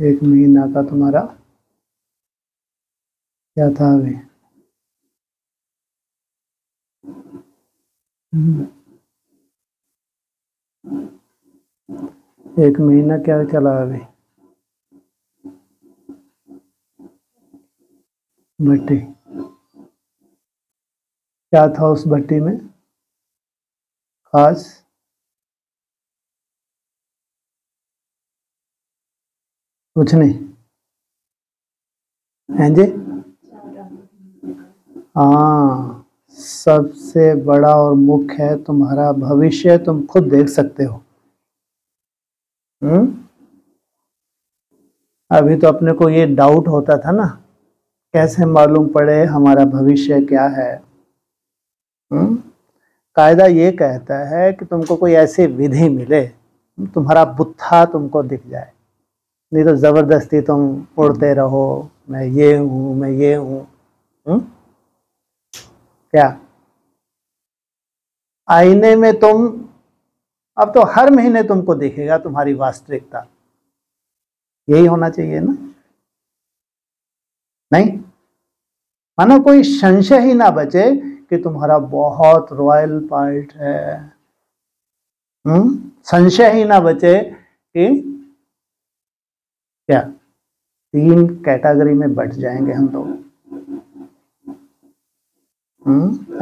एक महीना का तुम्हारा क्या था अभी? एक महीना क्या चला अभी? भट्टी क्या था उस भट्टी में खास? कुछ नहीं हैं जी? हाँ, सबसे बड़ा और मुख्य है तुम्हारा भविष्य, तुम खुद देख सकते हो। अभी तो अपने को ये डाउट होता था ना, कैसे मालूम पड़े हमारा भविष्य क्या है। कायदा ये कहता है कि तुमको कोई ऐसी विधि मिले, तुम्हारा बुत्था तुमको दिख जाए, नहीं तो जबरदस्ती तुम उड़ते रहो, मैं ये हूं मैं ये हूं। क्या आईने में तुम, अब तो हर महीने तुमको दिखेगा तुम्हारी वास्तविकता, यही होना चाहिए ना? नहीं, मानो कोई संशय ही ना बचे कि तुम्हारा बहुत रॉयल पार्ट है। संशय ही ना बचे कि क्या 3 कैटेगरी में बट जाएंगे हम लोग।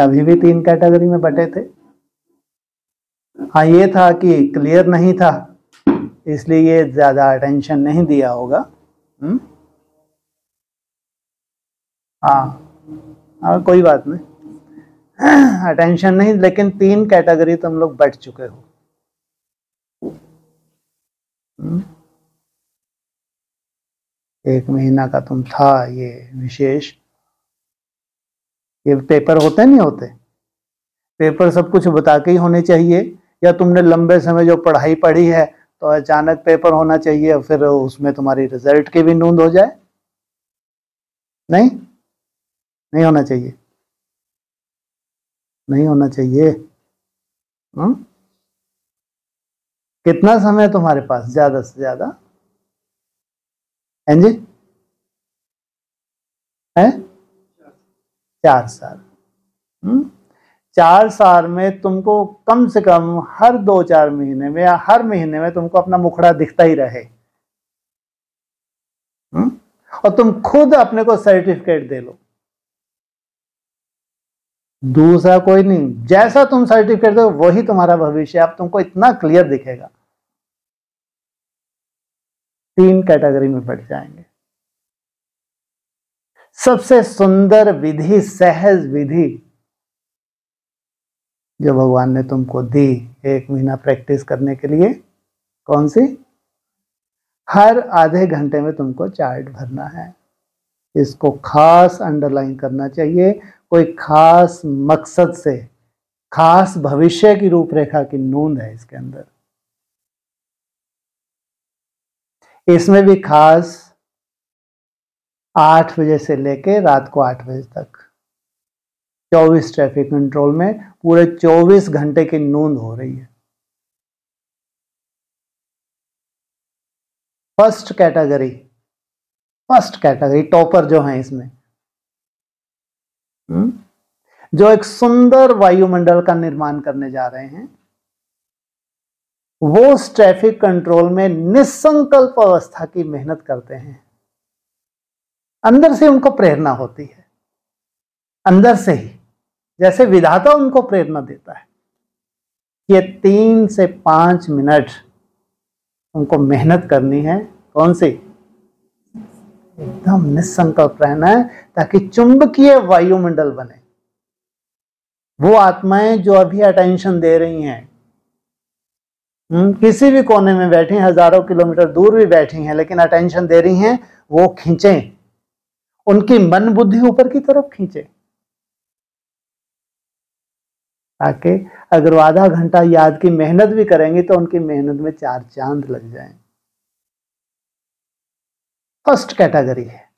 अभी भी 3 कैटेगरी में बटे थे। हाँ, ये था कि क्लियर नहीं था, इसलिए ये ज्यादा अटेंशन नहीं दिया होगा। हाँ हाँ, कोई बात नहीं, अटेंशन नहीं, लेकिन 3 कैटेगरी तुम लोग बट चुके हो। एक महीना का तुम था ये विशेष। ये पेपर होते नहीं होते, पेपर सब कुछ बता के ही होने चाहिए, या तुमने लंबे समय जो पढ़ाई पढ़ी है तो अचानक पेपर होना चाहिए, फिर उसमें तुम्हारी रिजल्ट की भी नोंद हो जाए? नहीं, नहीं होना चाहिए, नहीं होना चाहिए। हुँ? कितना समय है तुम्हारे पास ज्यादा से ज्यादा? हैं जी? है 4 साल। 4 साल में तुमको कम से कम हर 2-4 महीने में या हर महीने में तुमको अपना मुखड़ा दिखता ही रहे। और तुम खुद अपने को सर्टिफिकेट दे लो, दूसरा कोई नहीं। जैसा तुम सर्टिफिकेट दो वही तुम्हारा भविष्य, अब तुमको इतना क्लियर दिखेगा। 3 कैटेगरी में बढ़ जाएंगे। सबसे सुंदर विधि, सहज विधि जो भगवान ने तुमको दी 1 महीना प्रैक्टिस करने के लिए, कौन सी? हर आधे घंटे में तुमको चार्ट भरना है। इसको खास अंडरलाइन करना चाहिए, कोई खास मकसद से, खास भविष्य की रूपरेखा की नोंद है इसके अंदर। इसमें भी खास 8 बजे से लेके रात को 8 बजे तक 24 ट्रैफिक कंट्रोल में पूरे 24 घंटे की नोंद हो रही है। फर्स्ट कैटेगरी टॉपर जो है इसमें, जो एक सुंदर वायुमंडल का निर्माण करने जा रहे हैं, वो ट्रैफिक कंट्रोल में निसंकल्प अवस्था की मेहनत करते हैं। अंदर से उनको प्रेरणा होती है, अंदर से ही, जैसे विधाता उनको प्रेरणा देता है। ये 3 से 5 मिनट उनको मेहनत करनी है। कौन सी? एकदम निसंकल्प रहना है, ताकि चुंबकीय वायुमंडल बने। वो आत्माएं जो अभी अटेंशन दे रही हैं, किसी भी कोने में बैठी, हजारों किलोमीटर दूर भी बैठी हैं, लेकिन अटेंशन दे रही हैं, वो खींचें, उनकी मन बुद्धि ऊपर की तरफ खींचे, ताकि अगर वो आधा घंटा याद की मेहनत भी करेंगे तो उनकी मेहनत में 4 चांद लग जाएं। फर्स्ट कैटेगरी है,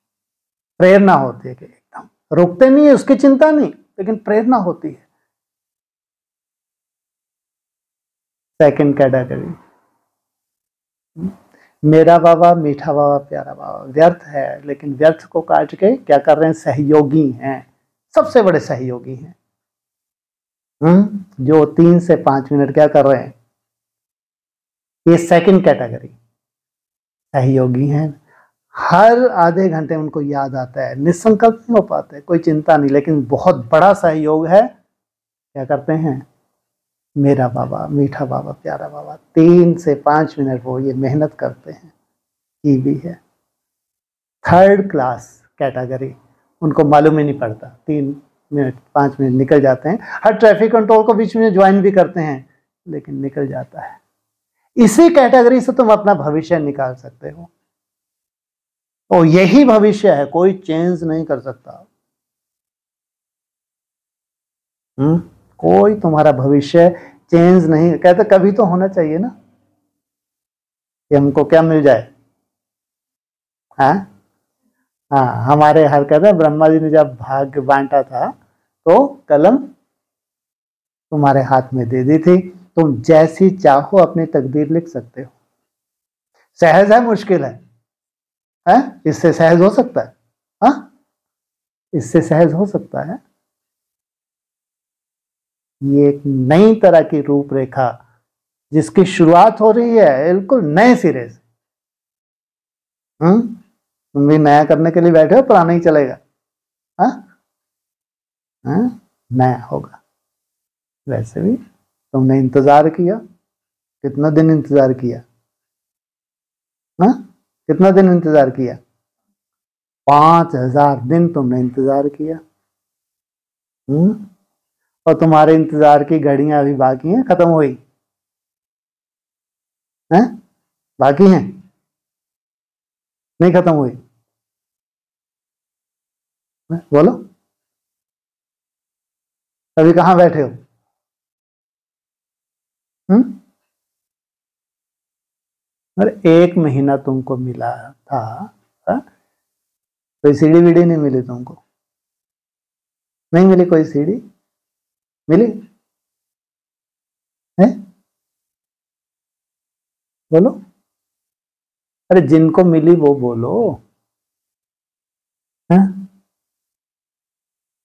प्रेरणा होती है कि एकदम रुकते नहीं है, उसकी चिंता नहीं, लेकिन प्रेरणा होती है। सेकंड कैटेगरी, मेरा बाबा, मीठा बाबा, प्यारा बाबा व्यर्थ है, लेकिन व्यर्थ को काट के क्या कर रहे हैं? सहयोगी हैं, सबसे बड़े सहयोगी हैं। जो 3 से 5 मिनट क्या कर रहे हैं? ये सेकंड कैटेगरी सहयोगी हैं। हर आधे घंटे उनको याद आता है, निसंकल्प नहीं हो पाते, कोई चिंता नहीं, लेकिन बहुत बड़ा सहयोग है। क्या करते हैं? मेरा बाबा, मीठा बाबा, प्यारा बाबा, 3 से 5 मिनट वो ये मेहनत करते हैं, की भी है। थर्ड क्लास कैटेगरी, उनको मालूम ही नहीं पड़ता, 3 मिनट 5 मिनट निकल जाते हैं। हर ट्रैफिक कंट्रोल को बीच में ज्वाइन भी करते हैं, लेकिन निकल जाता है। इसी कैटेगरी से तुम अपना भविष्य निकाल सकते हो, और यही भविष्य है, कोई चेंज नहीं कर सकता। कोई तुम्हारा भविष्य चेंज नहीं, कहते कभी तो होना चाहिए ना कि हमको क्या मिल जाए। हाँ हाँ, हमारे हर कहते ब्रह्मा जी ने जब भाग्य बांटा था तो कलम तुम्हारे हाथ में दे दी थी, तुम जैसी चाहो अपनी तकदीर लिख सकते हो। सहज है, मुश्किल है? इससे सहज हो सकता है? हाँ, इससे सहज हो सकता है? ये एक नई तरह की रूपरेखा जिसकी शुरुआत हो रही है बिल्कुल नए सिरे से। तुम भी नया करने के लिए बैठे हो, पुराना ही चलेगा? हाँ हाँ, नया होगा। वैसे भी तुमने इंतजार किया, कितना दिन इंतजार किया? हाँ, कितना दिन इंतजार किया? 5000 दिन तुमने इंतजार किया। और तुम्हारे इंतजार की घड़ियां अभी बाकी हैं, खत्म हुई हैं? बाकी हैं, नहीं खत्म हुई? बोलो, अभी कहाँ बैठे हो? अरे 1 महीना तुमको मिला था, हा? कोई सीढ़ी वीढ़ी नहीं मिली तुमको? नहीं मिली कोई सीढ़ी? मिली है? बोलो, अरे जिनको मिली वो बोलो। है?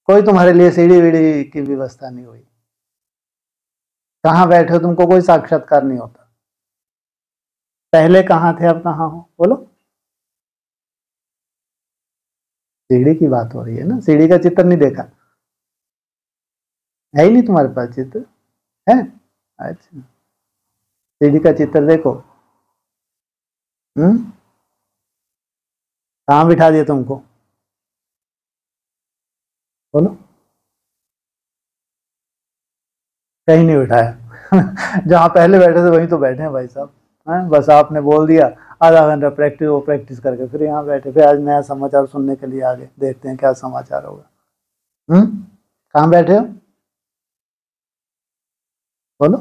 कोई तुम्हारे लिए सीढ़ी वीढ़ी की व्यवस्था नहीं हुई? कहाँ बैठे हो? तुमको कोई साक्षात्कार नहीं होता। पहले कहाँ थे, अब कहाँ हो? बोलो। सीढ़ी की बात हो रही है ना, सीढ़ी का चित्र नहीं देखा है? ही नहीं तुम्हारे पास चित्र है? अच्छा, सीढ़ी का चित्र देखो। कहाँ बिठा दिया तुमको? बोलो, कहीं नहीं बिठाया। जहाँ पहले बैठे थे वहीं तो बैठे हैं भाई साहब। बस आपने बोल दिया, आधा घंटा प्रैक्टिस, वो प्रैक्टिस करके फिर यहाँ बैठे, फिर आज नया समाचार सुनने के लिए आगे, देखते हैं क्या समाचार होगा। कहाँ बैठे हो? बोलो,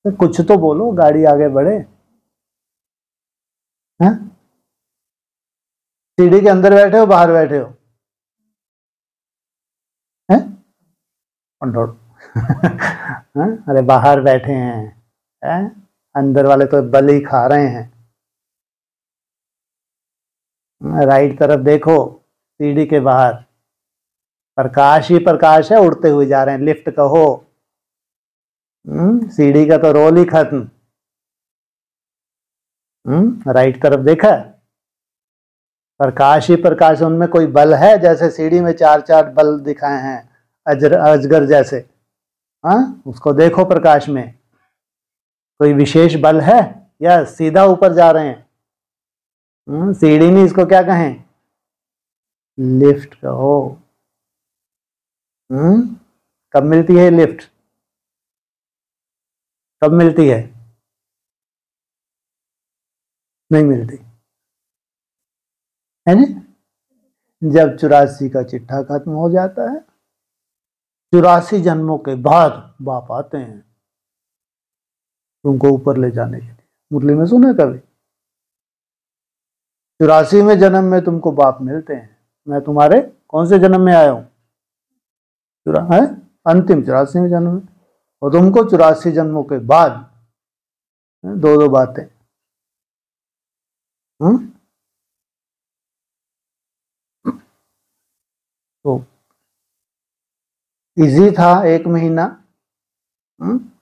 तो कुछ तो बोलो, गाड़ी आगे बढ़े। हैं? सीढ़ी के अंदर बैठे हो, बाहर बैठे हो? हैं? अरे बाहर बैठे हैं? अंदर वाले तो बलि खा रहे हैं। राइट तरफ देखो, सीढ़ी के बाहर प्रकाश ही प्रकाश है, उड़ते हुए जा रहे हैं, लिफ्ट कहो। सीढ़ी का तो रोल ही खत्म। राइट तरफ देखा, प्रकाश ही प्रकाश, उनमें कोई बल है? जैसे सीढ़ी में 4-4 बल दिखाए हैं अजगर जैसे, उसको देखो प्रकाश में, कोई विशेष बल है या सीधा ऊपर जा रहे हैं? सीढ़ी नहीं, इसको क्या कहें? लिफ्ट कहो। कब मिलती है लिफ्ट? कब मिलती है? नहीं मिलती है ना? जब 84 का चिट्ठा खत्म हो जाता है, 84 जन्मों के बाद बाप आते हैं तुमको ऊपर ले जाने के लिए। मुरली में सुने कभी? 84 में जन्म में तुमको बाप मिलते हैं, मैं तुम्हारे कौन से जन्म में आया हूं? है अंतिम 84 में जन्म में, और तुमको 84 जन्मों के बाद दो दो बातें। तो इजी था 1 महीना,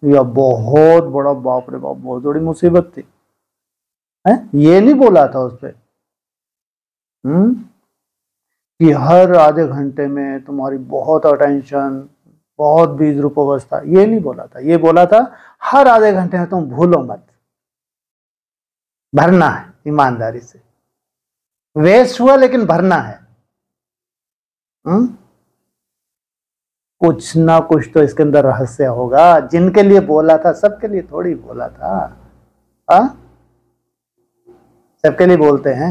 या बहुत बड़ा, बाप रे बाप, बहुत बड़ी मुसीबत थी है? ये नहीं बोला था उस पर कि हर आधे घंटे में तुम्हारी बहुत अटेंशन, बहुत बीज रूप अवस्था, ये नहीं बोला था। ये बोला था हर आधे घंटे में तुम भूलो मत, भरना है ईमानदारी से। वेस्ट हुआ लेकिन भरना है। कुछ ना कुछ तो इसके अंदर रहस्य होगा। जिनके लिए बोला था सबके लिए थोड़ी बोला था। सबके लिए बोलते हैं?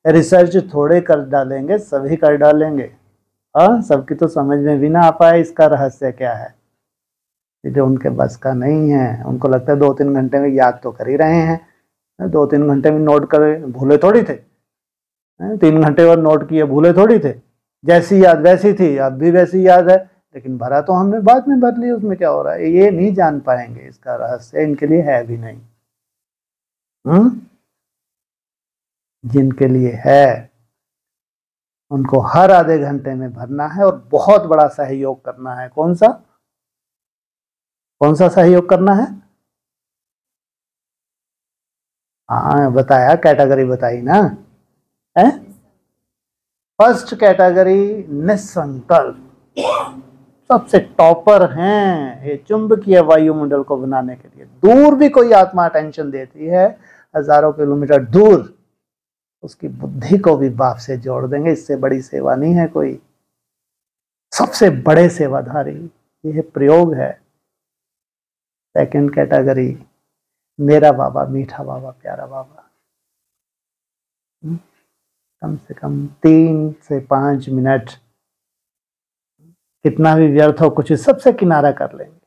रिसर्च थोड़े कर डालेंगे, सभी कर डालेंगे। सबकी तो समझ में भी ना आ पाए इसका रहस्य क्या है। जो उनके बस का नहीं है, उनको लगता है 2-3 घंटे में याद तो कर ही रहे हैं। 2-3 घंटे में नोट करे, भूले थोड़ी थे। 3 घंटे और नोट किए, भूले थोड़ी थे। जैसी याद वैसी थी, अब भी वैसी याद है, लेकिन भरा तो हमने बाद में भर लिया, उसमें क्या हो रहा है? ये नहीं जान पाएंगे, इसका रहस्य इनके लिए है भी नहीं। जिनके लिए है उनको हर आधे घंटे में भरना है और बहुत बड़ा सहयोग करना है। कौन सा सहयोग करना है? हाँ बताया, कैटेगरी बताई ना है। फर्स्ट कैटेगरी निसंकल्प, सबसे टॉपर हैं ये चुंबकीय वायुमंडल को बनाने के लिए। दूर भी कोई आत्मा टेंशन देती है, हजारों किलोमीटर दूर, उसकी बुद्धि को भी बाप से जोड़ देंगे। इससे बड़ी सेवा नहीं है कोई। सबसे बड़े सेवाधारी यह प्रयोग है। सेकंड कैटेगरी, मेरा बाबा, मीठा बाबा, प्यारा बाबा। कम से कम 3 से 5 मिनट, कितना भी व्यर्थ हो कुछ, सबसे किनारा कर लेंगे।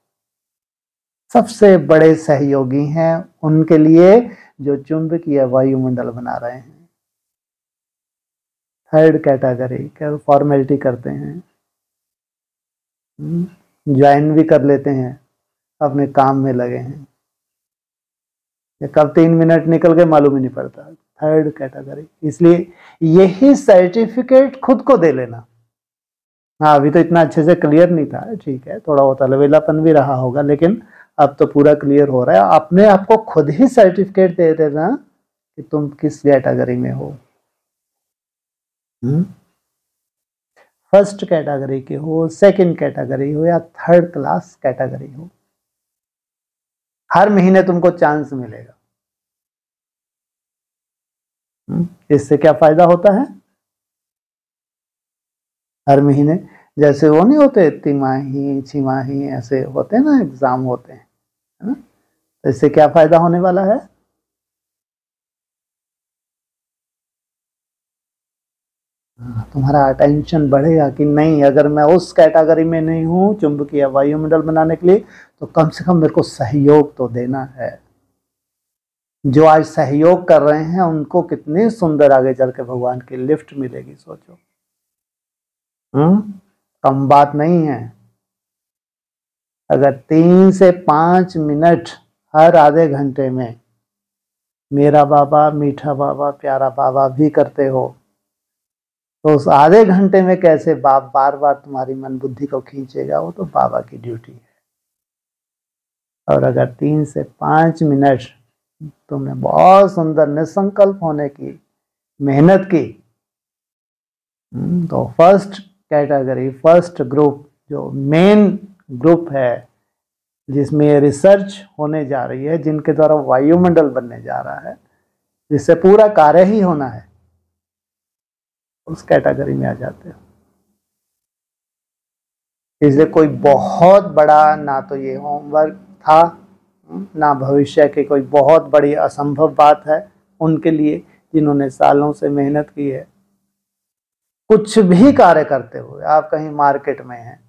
सबसे बड़े सहयोगी हैं उनके लिए जो चुंबकीय वायुमंडल बना रहे हैं। थर्ड कैटेगरी, क्या फॉर्मेलिटी करते हैं, ज्वाइन भी कर लेते हैं, अपने काम में लगे हैं, कब 3 मिनट निकल गए मालूम ही नहीं पड़ता। Third category. इसलिए यही सर्टिफिकेट खुद को दे लेना। हाँ अभी तो इतना अच्छे से क्लियर नहीं था, ठीक है, थोड़ा बहुत अलवेलापन भी रहा होगा, लेकिन अब तो पूरा क्लियर हो रहा है। अपने आप को खुद ही सर्टिफिकेट दे देना कि तुम किस कैटेगरी में हो। फर्स्ट कैटेगरी के हो, सेकंड कैटेगरी हो, या थर्ड क्लास कैटेगरी हो, हर महीने तुमको चांस मिलेगा। इससे क्या फायदा होता है? हर महीने, जैसे वो नहीं होते तिमाही, छिमाही, ऐसे होते हैं ना, एग्जाम होते हैं, है ना? तो इससे क्या फायदा होने वाला है? तुम्हारा अटेंशन बढ़ेगा कि नहीं, अगर मैं उस कैटेगरी में नहीं हूं चुंबकीय वायुमंडल बनाने के लिए, तो कम से कम मेरे को सहयोग तो देना है। जो आज सहयोग कर रहे हैं उनको कितनी सुंदर आगे चल के भगवान की लिफ्ट मिलेगी, सोचो। कम बात नहीं है। अगर 3 से 5 मिनट हर आधे घंटे में मेरा बाबा, मीठा बाबा, प्यारा बाबा भी करते हो, तो उस आधे घंटे में कैसे बाप बार बार तुम्हारी मन बुद्धि को खींचेगा? वो तो बाबा की ड्यूटी है। और अगर 3 से 5 मिनट तुमने बहुत सुंदर निसंकल्प होने की मेहनत की, तो फर्स्ट कैटेगरी, फर्स्ट ग्रुप, जो मेन ग्रुप है जिसमें रिसर्च होने जा रही है, जिनके द्वारा वायुमंडल बनने जा रहा है, जिससे पूरा कार्य ही होना है, उस कैटेगरी में आ जाते हो। इसलिए कोई बहुत बड़ा ना तो ये होमवर्क था, ना भविष्य की कोई बहुत बड़ी असंभव बात है उनके लिए जिन्होंने सालों से मेहनत की है। कुछ भी कार्य करते हुए, आप कहीं मार्केट में हैं,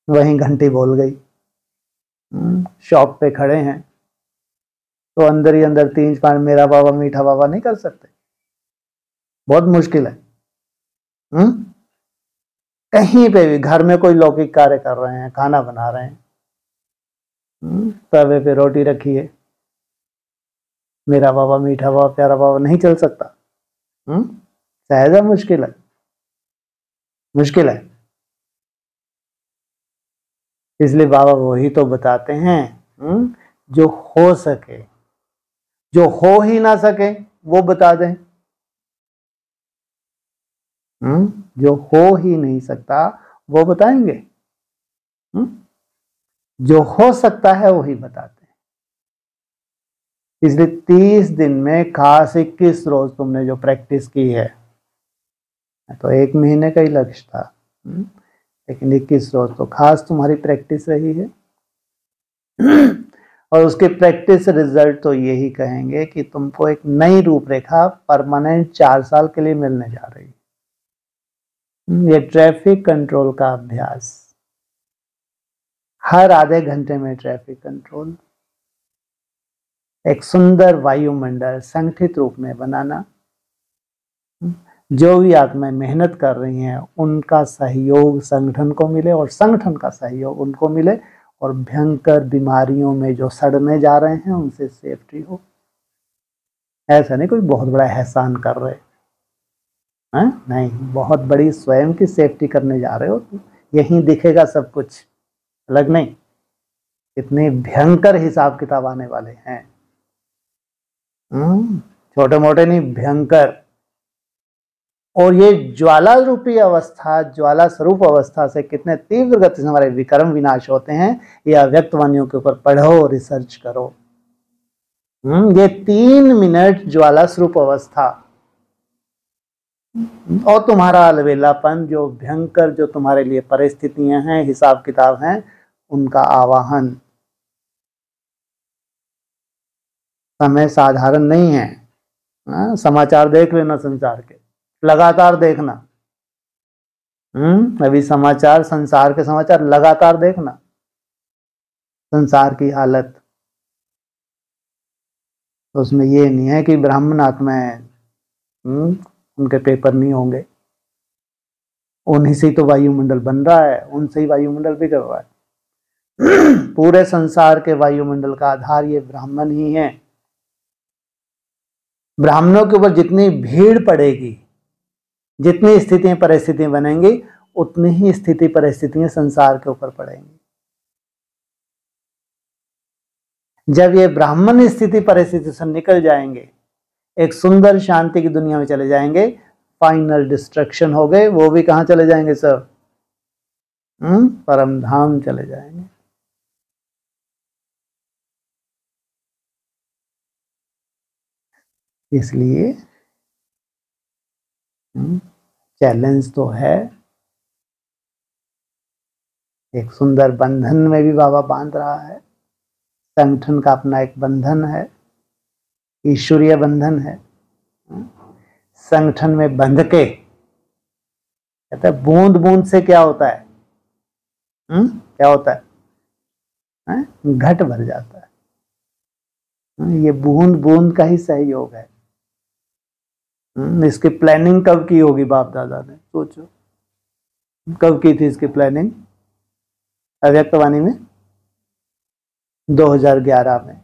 वहीं घंटी बोल गई, शॉप पे खड़े हैं, तो अंदर ही अंदर 3-5 मेरा बाबा, मीठा बाबा नहीं कर सकते? बहुत मुश्किल है। कहीं पे भी, घर में कोई लौकिक कार्य कर रहे हैं, खाना बना रहे हैं, तवे पे रोटी रखी है, मेरा बाबा मीठा बाबा प्यारा बाबा नहीं चल सकता? सहज है, मुश्किल है? मुश्किल है। इसलिए बाबा वही तो बताते हैं जो हो सके, जो हो ही ना सके वो बता दें। जो हो ही नहीं सकता वो बताएंगे। जो हो सकता है वही बताते हैं। इसलिए 30 दिन में खास 21 रोज तुमने जो प्रैक्टिस की है, तो 1 महीने का ही लक्ष्य था, लेकिन 21 रोज तो खास तुम्हारी प्रैक्टिस रही है। और उसके प्रैक्टिस रिजल्ट तो यही कहेंगे कि तुमको एक नई रूपरेखा परमानेंट 4 साल के लिए मिलने जा रही है। ये ट्रैफिक कंट्रोल का अभ्यास, हर आधे घंटे में ट्रैफिक कंट्रोल, एक सुंदर वायुमंडल संगठित रूप में बनाना, जो भी आत्माएं मेहनत कर रही हैं उनका सहयोग संगठन को मिले और संगठन का सहयोग उनको मिले, और भयंकर बीमारियों में जो सड़ने जा रहे हैं उनसे सेफ्टी हो। ऐसा नहीं कोई बहुत बड़ा एहसान कर रहे हैं, नहीं, बहुत बड़ी स्वयं की सेफ्टी करने जा रहे हो। तो यहीं दिखेगा सब कुछ, अलग नहीं। इतने भयंकर हिसाब किताब आने वाले हैं, छोटे मोटे नहीं, भयंकर। और ये ज्वाला रूपी अवस्था, ज्वाला स्वरूप अवस्था से कितने तीव्र गति से हमारे विक्रम विनाश होते हैं, ये अव्यक्त वाणियों के ऊपर पढ़ो, रिसर्च करो। ये 3 मिनट ज्वाला स्वरूप अवस्था और तुम्हारा अलवेलापन, जो भयंकर जो तुम्हारे लिए परिस्थितियां हैं, हिसाब किताब हैं, उनका आवाहन, समय साधारण नहीं है। समाचार देख लेना संसार के, लगातार देखना। अभी समाचार, संसार के समाचार लगातार देखना, संसार की हालत। तो उसमें ये नहीं है कि ब्राह्मण आत्माएं उनके पेपर नहीं होंगे, उन्हीं से ही तो वायुमंडल बन रहा है, उनसे ही वायुमंडल बिगड़ रहा है। पूरे संसार के वायुमंडल का आधार ये ब्राह्मण ही है। ब्राह्मणों के ऊपर जितनी भीड़ पड़ेगी, जितनी स्थितियां परिस्थितियां बनेंगी, उतनी ही स्थिति परिस्थितियां संसार के ऊपर पड़ेंगी। जब ये ब्राह्मण स्थिति परिस्थिति से निकल जाएंगे, एक सुंदर शांति की दुनिया में चले जाएंगे, फाइनल डिस्ट्रक्शन हो गए, वो भी कहां चले जाएंगे सब? परम धाम चले जाएंगे। इसलिए चैलेंज तो है, एक सुंदर बंधन में भी बाबा बांध रहा है। संगठन का अपना एक बंधन है, ईश्वरीय बंधन है। संगठन में बंध के कहते हैं बूंद बूंद से क्या होता है? क्या होता है? घट भर जाता है। ये बूंद बूंद का ही सहयोग है। इसकी प्लानिंग कब की होगी बाप दादा ने? सोचो, कब की थी इसकी प्लानिंग? अव्यक्तवाणी में 2011 में।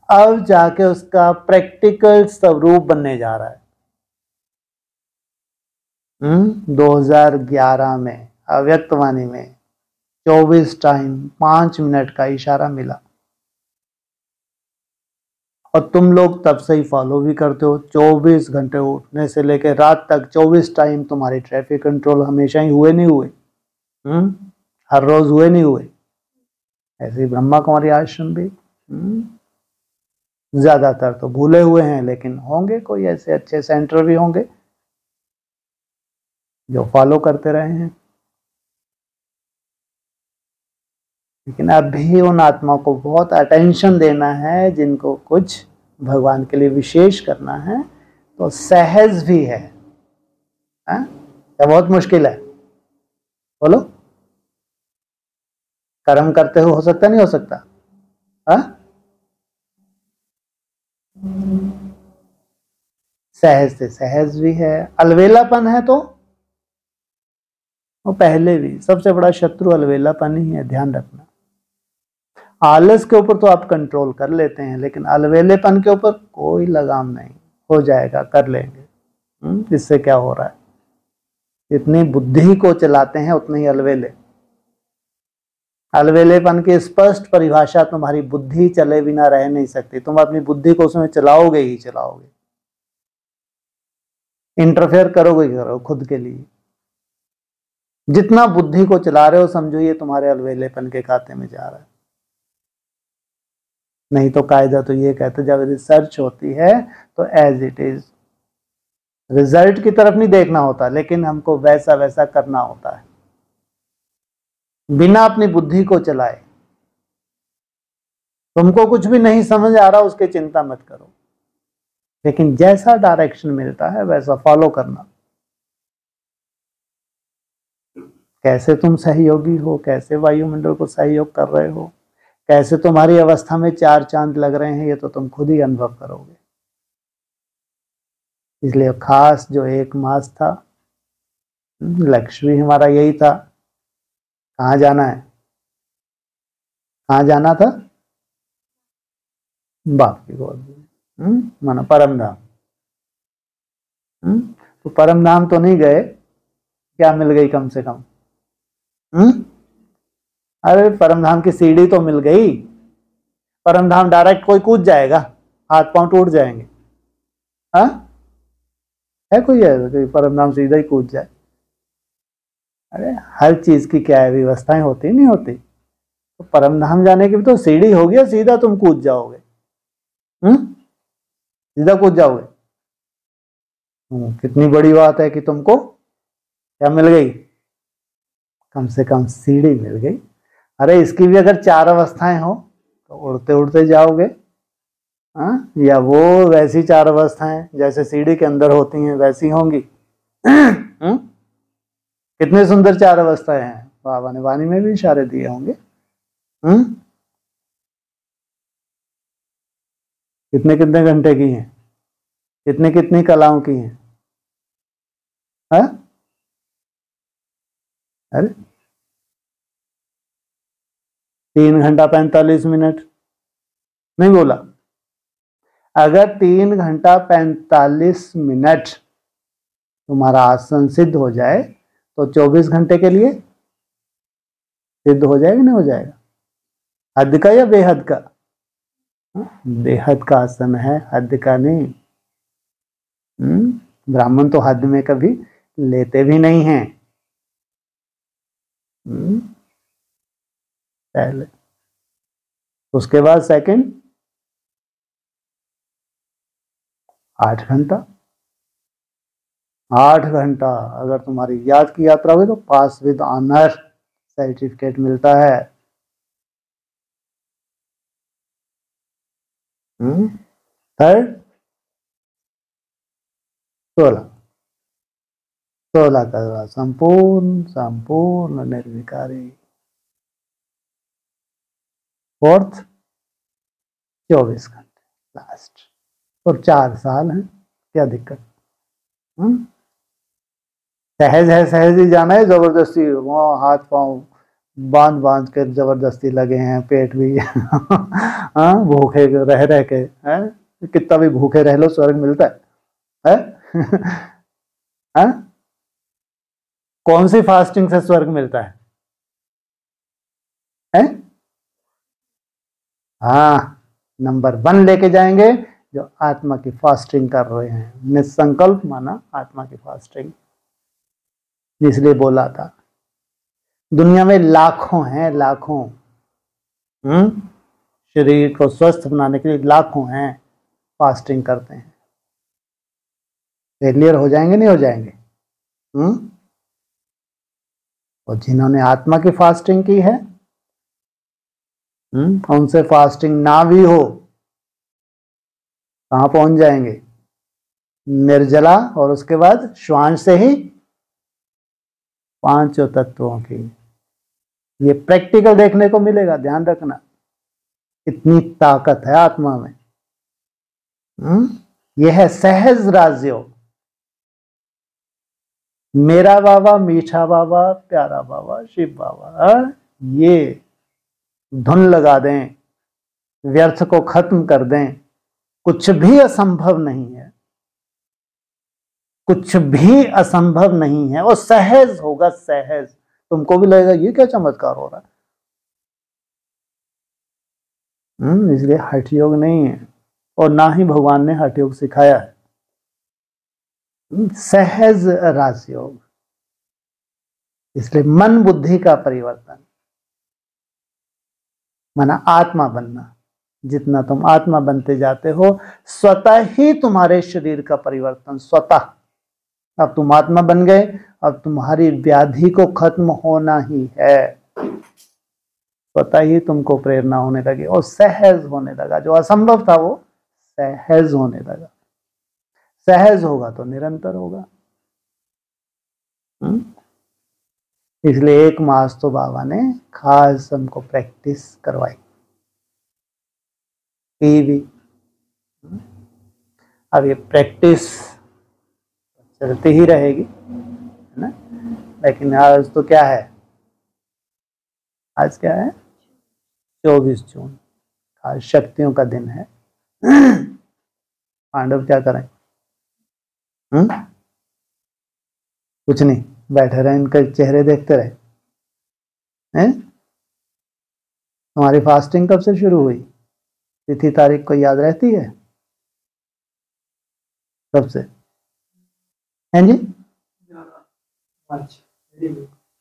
अब जाके उसका प्रैक्टिकल स्वरूप बनने जा रहा है। 2011 में अव्यक्तवाणी में 24 टाइम 5 मिनट का इशारा मिला, और तुम लोग तब से ही फॉलो भी करते हो। 24 घंटे उठने से लेकर रात तक 24 टाइम तुम्हारी ट्रैफिक कंट्रोल हमेशा ही हुए नहीं हुए? हर रोज हुए नहीं हुए? ऐसे ही ब्रह्मा कुमारी आश्रम भी ज्यादातर तो भूले हुए हैं, लेकिन होंगे कोई ऐसे अच्छे सेंटर भी होंगे जो फॉलो करते रहे हैं। लेकिन अब भी उन आत्माओं को बहुत अटेंशन देना है जिनको कुछ भगवान के लिए विशेष करना है, तो सहज भी है। क्या बहुत मुश्किल है? बोलो, कर्म करते हुए हो सकता नहीं हो सकता? सहज से सहज भी है। अलवेलापन है तो वो पहले भी सबसे बड़ा शत्रु अलवेलापन ही है, ध्यान रखना। आलस के ऊपर तो आप कंट्रोल कर लेते हैं, लेकिन अलवेलेपन के ऊपर कोई लगाम नहीं। हो जाएगा, कर लेंगे। इससे क्या हो रहा है? जितनी बुद्धि को चलाते हैं उतने ही अलवेले। अलवेलेपन की स्पष्ट परिभाषा तुम्हारी बुद्धि चले बिना रह नहीं सकती। तुम अपनी बुद्धि को उसमें चलाओगे ही चलाओगे, इंटरफेयर करोगे ही करोगे खुद के लिए। जितना बुद्धि को चला रहे हो समझो ये तुम्हारे अलवेलेपन के खाते में जा रहा है। नहीं तो कायदा तो ये कहते जब रिसर्च होती है तो एज इट इज, रिजल्ट की तरफ नहीं देखना होता, लेकिन हमको वैसा वैसा करना होता है बिना अपनी बुद्धि को चलाए। तुमको कुछ भी नहीं समझ आ रहा उसकी चिंता मत करो, लेकिन जैसा डायरेक्शन मिलता है वैसा फॉलो करना। कैसे तुम सहयोगी हो, कैसे वायुमंडल को सहयोग कर रहे हो, कैसे तुम्हारी अवस्था में 4 चांद लग रहे हैं, ये तो तुम खुद ही अनुभव करोगे। इसलिए खास जो 1 मास था, लक्ष्य भी हमारा यही था। कहाँ जाना है? कहाँ जाना था? बाप की गोद में, माना परम धाम। तो परम धाम तो नहीं गए, क्या मिल गई कम से कम? अरे परम धाम की सीढ़ी तो मिल गई। परम धाम डायरेक्ट कोई कूद जाएगा? हाथ पांव टूट जाएंगे। हाँ, है कोई ऐसा कि परम धाम सीधा ही कूद जाए? अरे हर चीज की क्या है, व्यवस्थाएं होती नहीं होती। तो परम धाम जाने की भी तो सीढ़ी होगी, सीधा तुम कूद जाओगे? सीधा कूद जाओगे? कितनी बड़ी बात है कि तुमको क्या मिल गई, कम से कम सीढ़ी मिल गई। अरे इसकी भी अगर 4 अवस्थाएं हो तो उड़ते उड़ते जाओगे। या वो वैसी 4 अवस्थाएं जैसे सीढ़ी के अंदर होती हैं वैसी होंगी। कितने सुंदर 4 अवस्थाएं हैं, बाबा ने वाणी में भी इशारे दिए होंगे। कितने कितने घंटे की हैं, कितनी कितनी कलाओं की हैं? अरे 3 घंटा 45 मिनट नहीं बोला? अगर 3 घंटा 45 मिनट तुम्हारा आसन सिद्ध हो जाए तो 24 घंटे के लिए सिद्ध हो जाएगा नहीं हो जाएगा? हद का या बेहद का? बेहद का आसन है, हद का नहीं। ब्राह्मण तो हद में कभी लेते भी नहीं हैं। पहले, उसके बाद सेकंड 8 घंटा। 8 घंटा अगर तुम्हारी याद की यात्रा हुई तो पास विद ऑनर सर्टिफिकेट मिलता है। थर्ड 16 का संपूर्ण संपूर्ण निर्विकारी। फोर्थ 24 घंटे लास्ट, और 4 साल है, क्या दिक्कत? सहज है, सहज ही जाना है, जबरदस्ती वहाँ हाथ पांव बांध बांध के जबरदस्ती लगे हैं, पेट भी भूखे रह रह के कितना भी भूखे रह लो स्वर्ग मिलता है? कौन सी फास्टिंग से स्वर्ग मिलता है? हाँ, नंबर 1 लेके जाएंगे जो आत्मा की फास्टिंग कर रहे हैं। निसंकल्प माना आत्मा की फास्टिंग, इसलिए बोला था दुनिया में लाखों हैं, लाखों। शरीर को स्वस्थ बनाने के लिए लाखों हैं फास्टिंग करते हैं। फेलियर हो जाएंगे नहीं हो जाएंगे? और जिन्होंने आत्मा की फास्टिंग की है, उनसे फास्टिंग ना भी हो कहां पहुंच जाएंगे? निर्जला, और उसके बाद श्वान से ही 5 तत्वों की। ये प्रैक्टिकल देखने को मिलेगा, ध्यान रखना। इतनी ताकत है आत्मा में। यह है सहज राजयोग। मेरा बाबा, मीठा बाबा, प्यारा बाबा, शिव बाबा, ये धुन लगा दें, व्यर्थ को खत्म कर दें, कुछ भी असंभव नहीं है, कुछ भी असंभव नहीं है। वो सहज होगा, सहज। तुमको भी लगेगा ये क्या चमत्कार हो रहा है। इसलिए हठ योग नहीं है, और ना ही भगवान ने हठ योग सिखाया है। सहज राजयोग, इसलिए मन बुद्धि का परिवर्तन, माना आत्मा बनना। जितना तुम आत्मा बनते जाते हो, स्वतः ही तुम्हारे शरीर का परिवर्तन, स्वतः। अब तुम आत्मा बन गए, अब तुम्हारी व्याधि को खत्म होना ही है, स्वतः ही तुमको प्रेरणा होने लगी और सहज होने लगा। जो असंभव था वो सहज होने लगा। सहज होगा तो निरंतर होगा। इसलिए 1 मास तो बाबा ने खास हमको प्रैक्टिस करवाई भी। अब ये प्रैक्टिस चलती ही रहेगी, है ना। लेकिन आज तो क्या है, आज क्या है, 24 जून, आज शक्तियों का दिन है। पांडव क्या करें? कुछ नहीं, बैठे रहे, इनके चेहरे देखते रहे। हैं? हमारी फास्टिंग कब से शुरू हुई? तिथि तारीख को याद रहती है सबसे? हैं जी?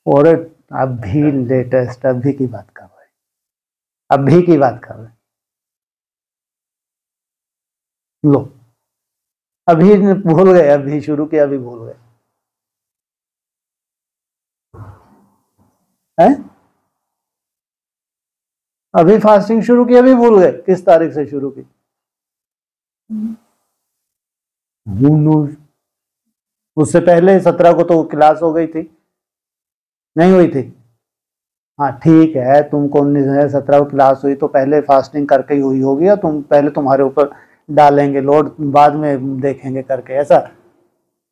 और अभी लेटेस्ट, अभी की बात कर रहे, अभी की बात कर रहे। लो, अभी भूल गए, अभी शुरू किया, अभी भूल गए हैं? अभी फास्टिंग शुरू की, अभी भूल गए किस तारीख से शुरू की? उससे पहले 17 को तो क्लास हो गई थी, नहीं हुई थी? हाँ ठीक है, तुमको 19-17 को क्लास हुई तो पहले फास्टिंग करके ही हुई होगी, या तुम पहले तुम्हारे ऊपर डालेंगे लोड, बाद में देखेंगे करके, ऐसा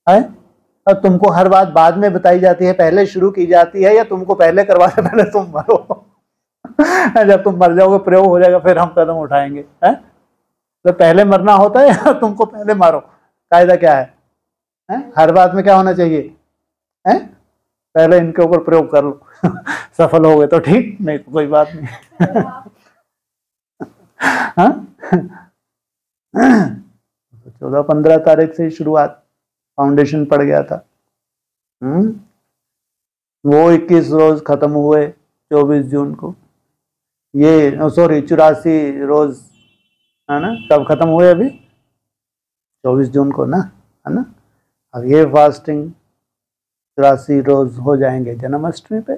है? और तुमको हर बात बाद में बताई जाती है, पहले शुरू की जाती है, या तुमको पहले करवा से पहले तुम मरो? जब तुम मर जाओगे, प्रयोग हो जाएगा, फिर हम कदम उठाएंगे, है? तो पहले मरना होता है या तुमको पहले मारो? कायदा क्या है? हर बात में क्या होना चाहिए? है? पहले इनके ऊपर प्रयोग कर लो। सफल हो गए तो ठीक, नहीं तो कोई बात नहीं। 14-15 तारीख से शुरुआत, फाउंडेशन पड़ गया था। वो 21 रोज खत्म हुए 24 जून को, ये सॉरी 84 रोज, है ना, कब खत्म हुए? अभी 24 जून को ना, है ना। अब ये फास्टिंग 84 रोज हो जाएंगे जन्माष्टमी पे।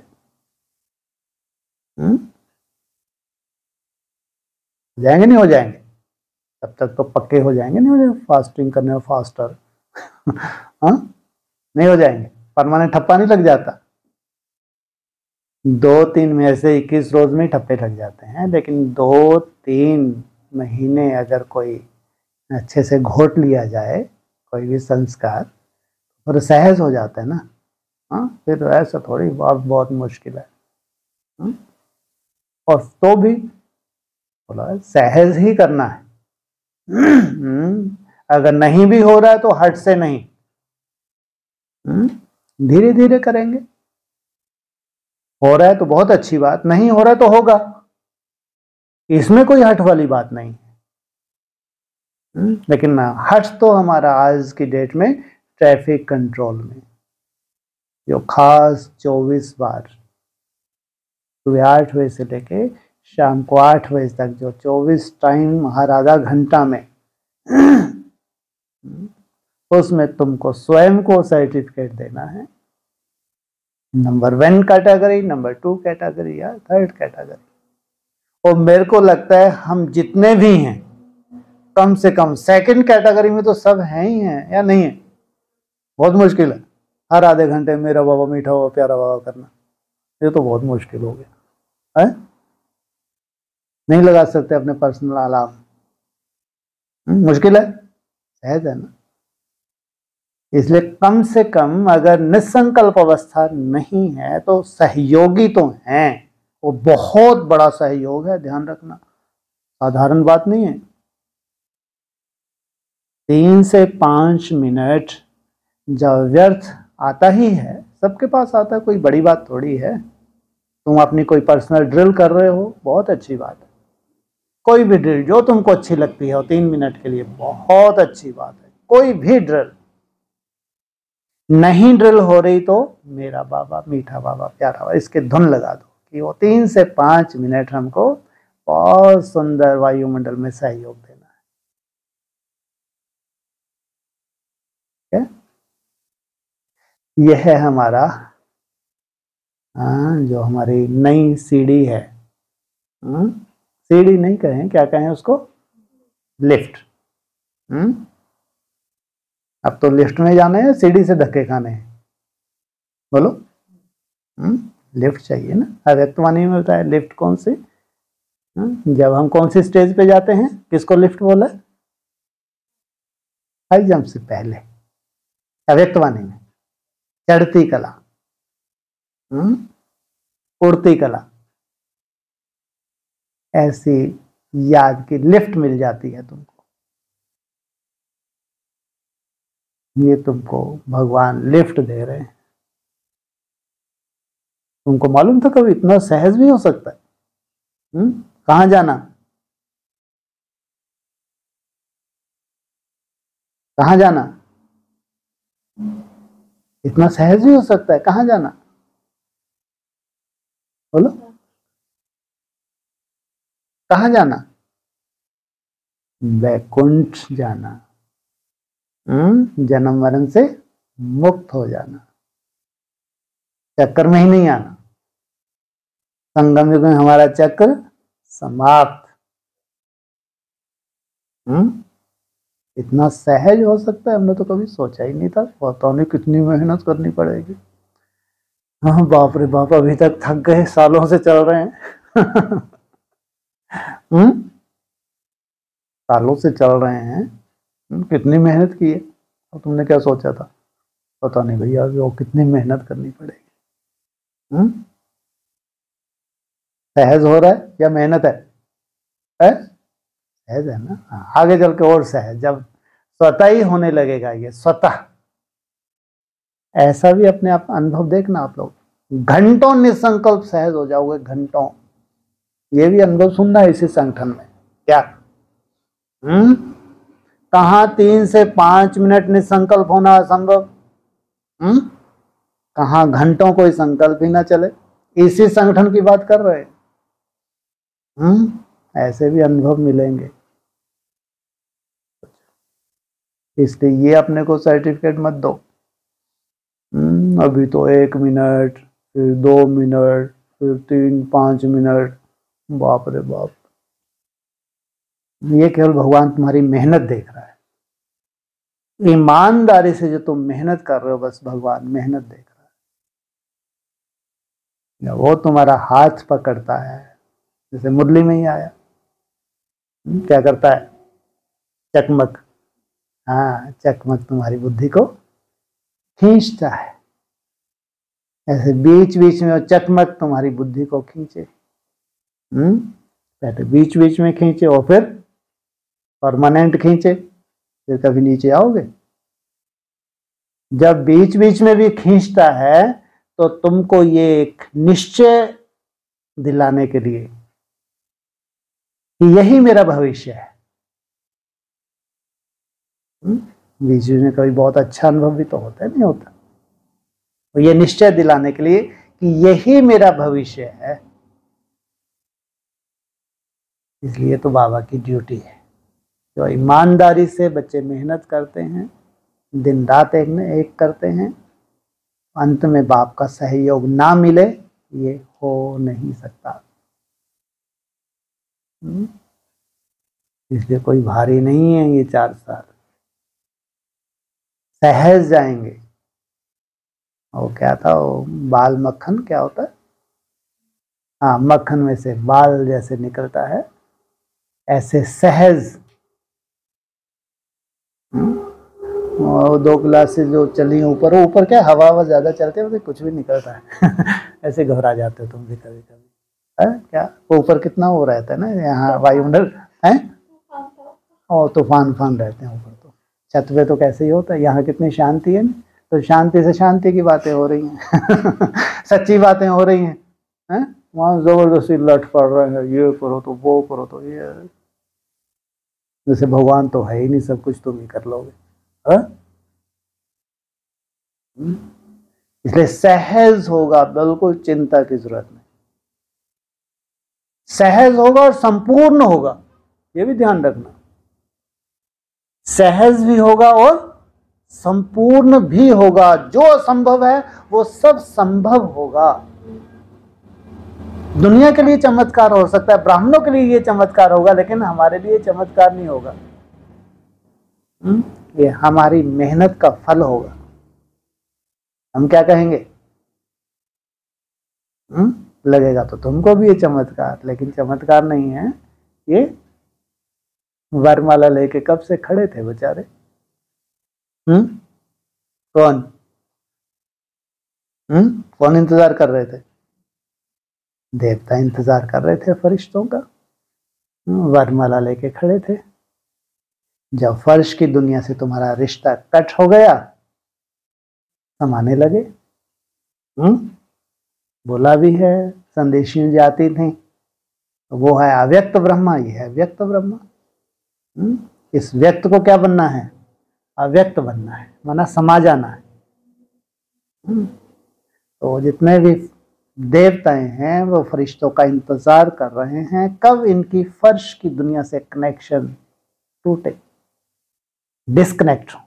जाएंगे नहीं हो जाएंगे? तब तक तो पक्के हो जाएंगे, नहीं हो जाएंगे फास्टिंग करने में फास्टर। हाँ, नहीं हो जाएंगे? परमानेंट ठप्पा नहीं लग जाता? 2-3 में से 21 रोज में ठप्पे लग जाते हैं, लेकिन 2-3 महीने अगर कोई अच्छे से घोट लिया जाए कोई भी संस्कार, और सहज हो जाता है ना। हाँ, फिर ऐसा थोड़ी बहुत मुश्किल है। और तो भी बोला सहज ही करना है। अगर नहीं भी हो रहा है तो हट से नहीं, धीरे धीरे करेंगे। हो रहा है तो बहुत अच्छी बात, नहीं हो रहा है तो होगा, इसमें कोई हट वाली बात नहीं है। लेकिन हट तो हमारा आज की डेट में ट्रैफिक कंट्रोल में जो खास 24 बार सुबह 8 बजे से लेके शाम को 8 बजे तक जो 24 टाइम हर आधा घंटा में, उसमें तुमको स्वयं को सर्टिफिकेट देना है, नंबर 1 कैटेगरी, नंबर 2 कैटेगरी या 3rd कैटेगरी। और मेरे को लगता है हम जितने भी हैं, कम से कम 2nd कैटेगरी में तो सब हैं ही हैं, या नहीं है? बहुत मुश्किल है हर आधे घंटे मेरा बाबा मीठा हुआ प्यारा बाबा करना, ये तो बहुत मुश्किल हो गया है। नहीं लगा सकते अपने पर्सनल अलार्म, मुश्किल है, सहज है ना। इसलिए कम से कम अगर निसंकल्प अवस्था नहीं है तो सहयोगी तो हैं, वो बहुत बड़ा सहयोग है, ध्यान रखना, साधारण बात नहीं है। 3 से 5 मिनट जब व्यर्थ आता ही है, सबके पास आता है, कोई बड़ी बात थोड़ी है। तुम अपनी कोई पर्सनल ड्रिल कर रहे हो, बहुत अच्छी बात है। कोई भी ड्रिल जो तुमको अच्छी लगती है और 3 मिनट के लिए, बहुत अच्छी बात है। कोई भी ड्रिल नहीं ड्रिल हो रही तो मेरा बाबा, मीठा बाबा, प्यारा बाबा, इसके धुन लगा दो कि वो 3 से 5 मिनट हमको बहुत सुंदर वायुमंडल में सहयोग देना है। यह है हमारा जो हमारी नई सीढ़ी है। सीढ़ी नहीं कहें, क्या कहें उसको, लिफ्ट। अब तो लिफ्ट में जाना है, सीढ़ी से धक्के खाने हैं, बोलो। लिफ्ट चाहिए ना। अव्यक्तवाणी में बताया लिफ्ट कौन सी, जब हम कौन सी स्टेज पे जाते हैं, किसको लिफ्ट बोला, हाई जंप से पहले, अव्यक्तवाणी में चढ़ती कला, उड़ती कला, ऐसी याद की लिफ्ट मिल जाती है तुमको। ये तुमको भगवान लिफ्ट दे रहे हैं। तुमको मालूम था कभी इतना सहज भी हो सकता है? कहां जाना, कहां जाना, इतना सहज भी हो सकता है, कहां जाना, बोलो, कहां जाना, वैकुंठ जाना। जन्म मरण से मुक्त हो जाना, चक्कर में ही नहीं आना। संगम युग में हमारा चक्र समाप्त। इतना सहज हो सकता है, हमने तो कभी सोचा ही नहीं था। पता नहीं कितनी मेहनत करनी पड़ेगी। हाँ बाप रे बाप, अभी तक थक गए, सालों से चल रहे हैं। सालों से चल रहे हैं, कितनी मेहनत की है। और तुमने क्या सोचा था, पता नहीं भैया, वो कितनी मेहनत करनी पड़ेगी। सहज हो रहा है या मेहनत है? सहज है ना। आगे चल के और सहज, जब स्वतः ही होने लगेगा, ये स्वतः ऐसा भी अपने आप अनुभव देखना। आप लोग घंटों निसंकल्प सहज हो जाओगे, घंटों। ये भी अनुभव सुनना है इसी संगठन में। क्या कहां 3 से 5 मिनट निसंकल्प होना असंभव, कहां घंटों कोई संकल्प ही ना चले, इसी संगठन की बात कर रहे हैं। ऐसे भी अनुभव मिलेंगे। इसलिए ये अपने को सर्टिफिकेट मत दो। अभी तो 1 मिनट, फिर 2 मिनट, फिर 3-5 मिनट, बाप रे बाप। ये केवल भगवान तुम्हारी मेहनत देख रहा है। ईमानदारी से जो तुम मेहनत कर रहे हो, बस भगवान मेहनत देख रहा है। वो तुम्हारा हाथ पकड़ता है, जैसे मुरली में ही आया। क्या करता है, चकमक। हाँ, चकमक तुम्हारी बुद्धि को खींचता है। ऐसे बीच बीच में वो चकमक तुम्हारी बुद्धि को खींचे। पहले बीच बीच में खींचे और फिर परमानेंट खींचे, फिर कभी नीचे आओगे। जब बीच बीच में भी खींचता है तो तुमको ये एक निश्चय दिलाने के लिए कि यही मेरा भविष्य है। बीच बीच में कभी बहुत अच्छा अनुभव भी तो होता है, नहीं होता? तो ये निश्चय दिलाने के लिए कि यही मेरा भविष्य है। इसलिए तो बाबा की ड्यूटी है। जो ईमानदारी से बच्चे मेहनत करते हैं, दिन रात एक करते हैं, अंत में बाप का सहयोग ना मिले, ये हो नहीं सकता। इसलिए कोई भारी नहीं है ये 4 साल, सहज जाएंगे। वो क्या था, वो बाल मक्खन क्या होता है, हाँ, मक्खन में से बाल जैसे निकलता है, ऐसे सहज। और 2 क्लासेस जो चली ऊपर, क्या हवा ज्यादा चलती है, कुछ भी निकलता है। ऐसे घबरा जाते हो तुम भी कभी कभी। है क्या? वो ऊपर कितना हो रहता है ना यहाँ वायुमंडल है, और तूफान फान रहते हैं ऊपर। तो छत पे तो कैसे ही होता है, यहाँ कितनी शांति है ना, तो शांति से शांति की बातें हो रही हैं सच्ची बातें हो रही हैं, हैं? वहाँ जबरदस्ती लट पड़ रहे हैं, ये करो तो वो करो तो ये, जैसे भगवान तो है ही नहीं, सब कुछ तुम ही कर लोगे। इसलिए सहज होगा, बिल्कुल चिंता की जरूरत नहीं, सहज होगा और संपूर्ण होगा, ये भी ध्यान रखना। सहज भी होगा और संपूर्ण भी होगा, जो असंभव है वो सब संभव होगा। दुनिया के लिए चमत्कार हो सकता है, ब्राह्मणों के लिए ये चमत्कार होगा, लेकिन हमारे लिए चमत्कार नहीं होगा। ये हमारी मेहनत का फल होगा। हम क्या कहेंगे? लगेगा तो तुमको भी ये चमत्कार, लेकिन चमत्कार नहीं है ये। वरमाला लेके कब से खड़े थे बेचारे? कौन कौन इंतजार कर रहे थे? देवता इंतजार कर रहे थे फरिश्तों का, वरमाला लेके खड़े थे। जब फर्श की दुनिया से तुम्हारा रिश्ता कट हो गया, समाने लगे। बोला भी है, संदेशी जाती थी, वो है अव्यक्त ब्रह्मा, ये है व्यक्त ब्रह्मा। इस व्यक्त को क्या बनना है? अव्यक्त बनना है, माना समा जाना है। तो जितने भी देवताएं हैं वो फरिश्तों का इंतजार कर रहे हैं, कब इनकी फर्श की दुनिया से कनेक्शन टूटे, डिस्कनेक्ट हो,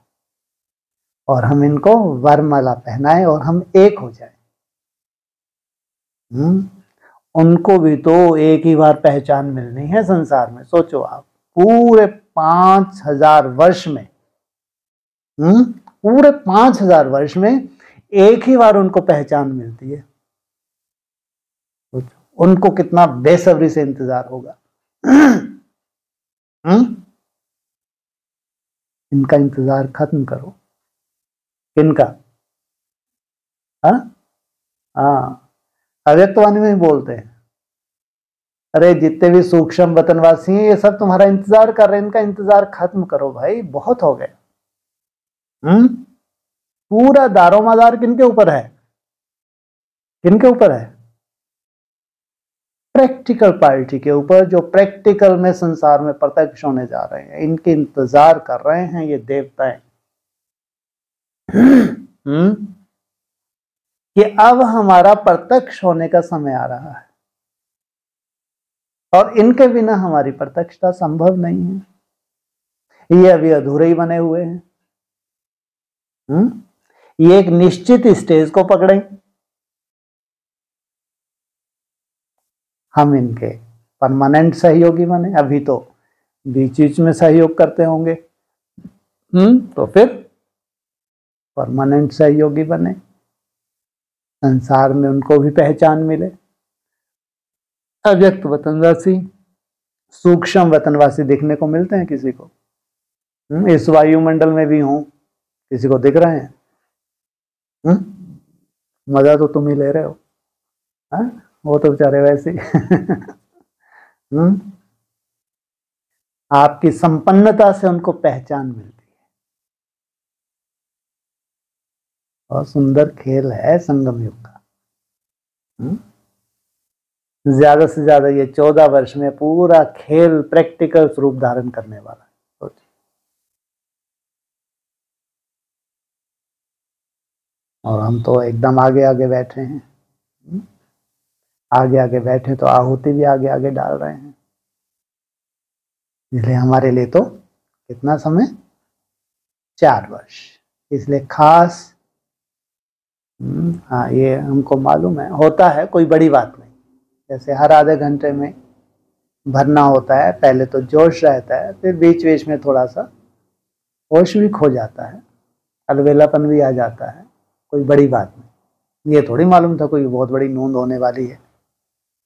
और हम इनको वरमाला पहनाएं और हम एक हो जाए। उनको भी तो एक ही बार पहचान मिलनी है संसार में। सोचो आप, पूरे 5000 वर्ष में, पूरे 5000 वर्ष में एक ही बार उनको पहचान मिलती है। उनको कितना बेसब्री से इंतजार होगा। इनका इंतजार खत्म करो। किनका? अव्यक्तवाणी में ही बोलते हैं, अरे जितने भी सूक्ष्म वतनवासी हैं ये सब तुम्हारा इंतजार कर रहे हैं, इनका इंतजार खत्म करो भाई, बहुत हो गए। पूरा दारोमदार किनके ऊपर है? किनके ऊपर है? प्रैक्टिकल पार्टी के ऊपर, जो प्रैक्टिकल में संसार में प्रत्यक्ष होने जा रहे हैं। इनके इंतजार कर रहे हैं ये देवताएं कि अब हमारा प्रत्यक्ष होने का समय आ रहा है, और इनके बिना हमारी प्रत्यक्षता संभव नहीं है। ये अभी अधूरे ही बने हुए हैं। ये एक निश्चित स्टेज को पकड़े, हम इनके परमानेंट सहयोगी बने। अभी तो बीच बीच में सहयोग करते होंगे, तो फिर परमानेंट सहयोगी बने, संसार में उनको भी पहचान मिले। अव्यक्त वतनवासी, सूक्ष्म वतनवासी दिखने को मिलते हैं किसी को? इस वायुमंडल में भी हों, किसी को दिख रहे हैं? मजा तो तुम ही ले रहे हो, वो तो बेचारे वैसे आपकी संपन्नता से उनको पहचान मिलती है। और सुंदर खेल है संगम युग का। ज्यादा से ज्यादा ये 14 वर्ष में पूरा खेल प्रैक्टिकल स्वरूप धारण करने वाला है। और हम तो एकदम आगे आगे बैठे हैं, आगे आगे बैठे तो आहुति भी आगे आगे डाल रहे हैं। इसलिए हमारे लिए तो कितना समय? 4 वर्ष। इसलिए खास हाँ, ये हमको मालूम है, होता है, कोई बड़ी बात नहीं। जैसे हर आधे घंटे में भरना होता है, पहले तो जोश रहता है, फिर बीच बीच में थोड़ा सा होश भी खो जाता है, अलबेलापन भी आ जाता है, कोई बड़ी बात नहीं। ये थोड़ी मालूम था कोई बहुत बड़ी नूंद होने वाली है।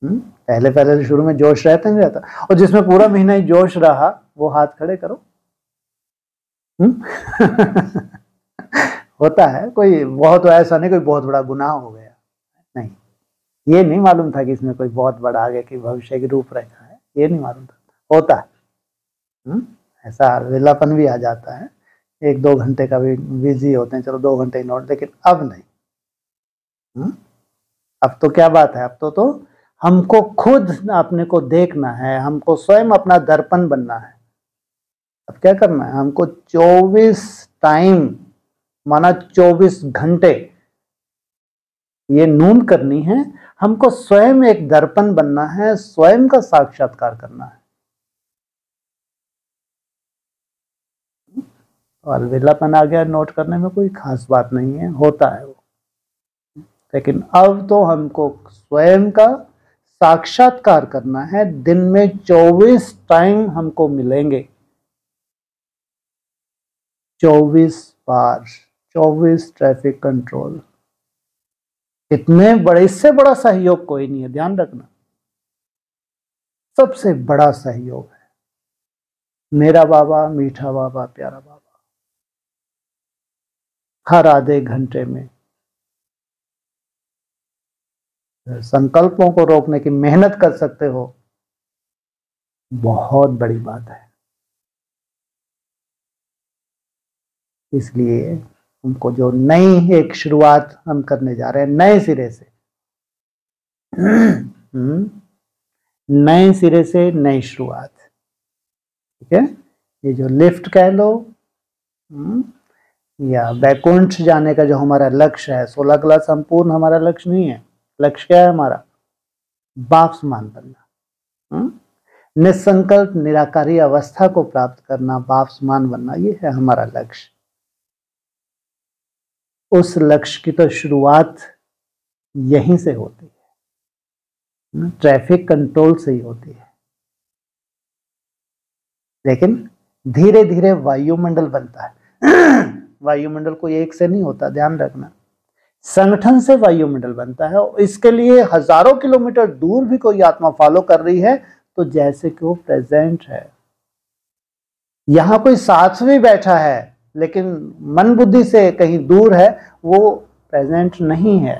पहले पहले शुरू में जोश रहता नहीं रहता, और जिसमें पूरा महीना ही जोश रहा वो हाथ खड़े करो। होता है, कोई बहुत ऐसा नहीं कोई बहुत बड़ा गुनाह हो गया नहीं। ये नहीं मालूम था कि इसमें कोई बहुत बड़ा आगे की भविष्य की रूपरेखा है, ये नहीं मालूम था। होता है ऐसा वेलापन भी आ जाता है, 1-2 घंटे का भी बिजी होते हैं, चलो 2 घंटे नोट, लेकिन अब नहीं। अब तो क्या बात है, अब तो हमको खुद अपने को देखना है, हमको स्वयं अपना दर्पण बनना है। अब क्या करना है हमको, 24 टाइम माना 24 घंटे ये नून करनी है, हमको स्वयं एक दर्पण बनना है, स्वयं का साक्षात्कार करना है। और विलापन आ गया नोट करने में कोई खास बात नहीं है, होता है वो, लेकिन अब तो हमको स्वयं का साक्षात्कार करना है। दिन में 24 टाइम हमको मिलेंगे, 24 बार, 24 ट्रैफिक कंट्रोल। इतने बड़े, इससे बड़ा सहयोग कोई नहीं है, ध्यान रखना, सबसे बड़ा सहयोग है मेरा बाबा, मीठा बाबा, प्यारा बाबा। हर आधे घंटे में संकल्पों को रोकने की मेहनत कर सकते हो, बहुत बड़ी बात है। इसलिए हमको जो नई एक शुरुआत हम करने जा रहे हैं, नए सिरे से, नए सिरे से नई शुरुआत, ठीक है। ये जो लिफ्ट कह लो या बैकुंठ जाने का जो हमारा लक्ष्य है, 16 क्लास संपूर्ण हमारा लक्ष्य नहीं है। लक्ष्य क्या है हमारा? बाप समान बनना, निसंकल्प निराकारी अवस्था को प्राप्त करना, बाप समान बनना, ये है हमारा लक्ष्य। उस लक्ष्य की तो शुरुआत यहीं से होती है, ट्रैफिक कंट्रोल से ही होती है। लेकिन धीरे धीरे वायुमंडल बनता है। वायुमंडल कोई एक से नहीं होता, ध्यान रखना, संगठन से वायुमंडल बनता है। और इसके लिए हजारों किलोमीटर दूर भी कोई आत्मा फॉलो कर रही है तो जैसे कि वो प्रेजेंट है। यहां कोई साथ भी बैठा है लेकिन मन बुद्धि से कहीं दूर है, वो प्रेजेंट नहीं है।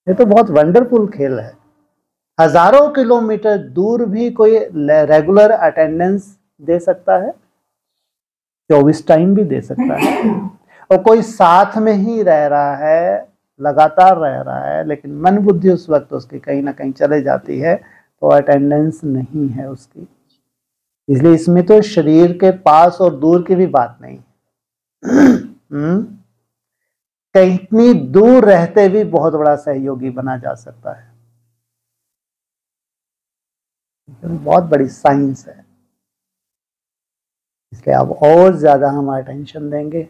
ये तो बहुत वंडरफुल खेल है। हजारों किलोमीटर दूर भी कोई रेगुलर अटेंडेंस दे सकता है, 24 टाइम भी दे सकता है। और कोई साथ में ही रह रहा है, लगातार रह रहा है, लेकिन मन बुद्धि उस वक्त उसकी कहीं ना कहीं चले जाती है, तो अटेंडेंस नहीं है उसकी। इसलिए इसमें तो शरीर के पास और दूर की भी बात नहीं। कहीं दूर रहते भी बहुत बड़ा सहयोगी बना जा सकता है। बहुत बड़ी साइंस है, इसलिए अब और ज्यादा हम अटेंशन देंगे।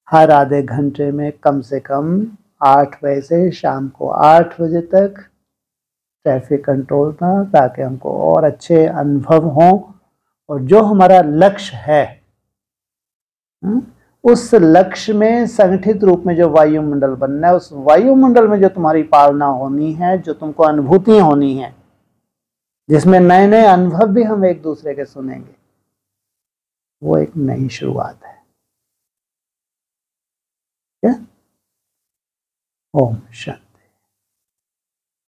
हर आधे घंटे में कम से कम 8 बजे से शाम को 8 बजे तक ट्रैफिक कंट्रोल था, ताकि हमको और अच्छे अनुभव हों। और जो हमारा लक्ष्य है, उस लक्ष्य में संगठित रूप में जो वायुमंडल बनना है, उस वायुमंडल में जो तुम्हारी पालना होनी है, जो तुमको अनुभूतियां होनी है, जिसमें नए नए अनुभव भी हम एक दूसरे के सुनेंगे, वो एक नई शुरुआत है। ओम शांति।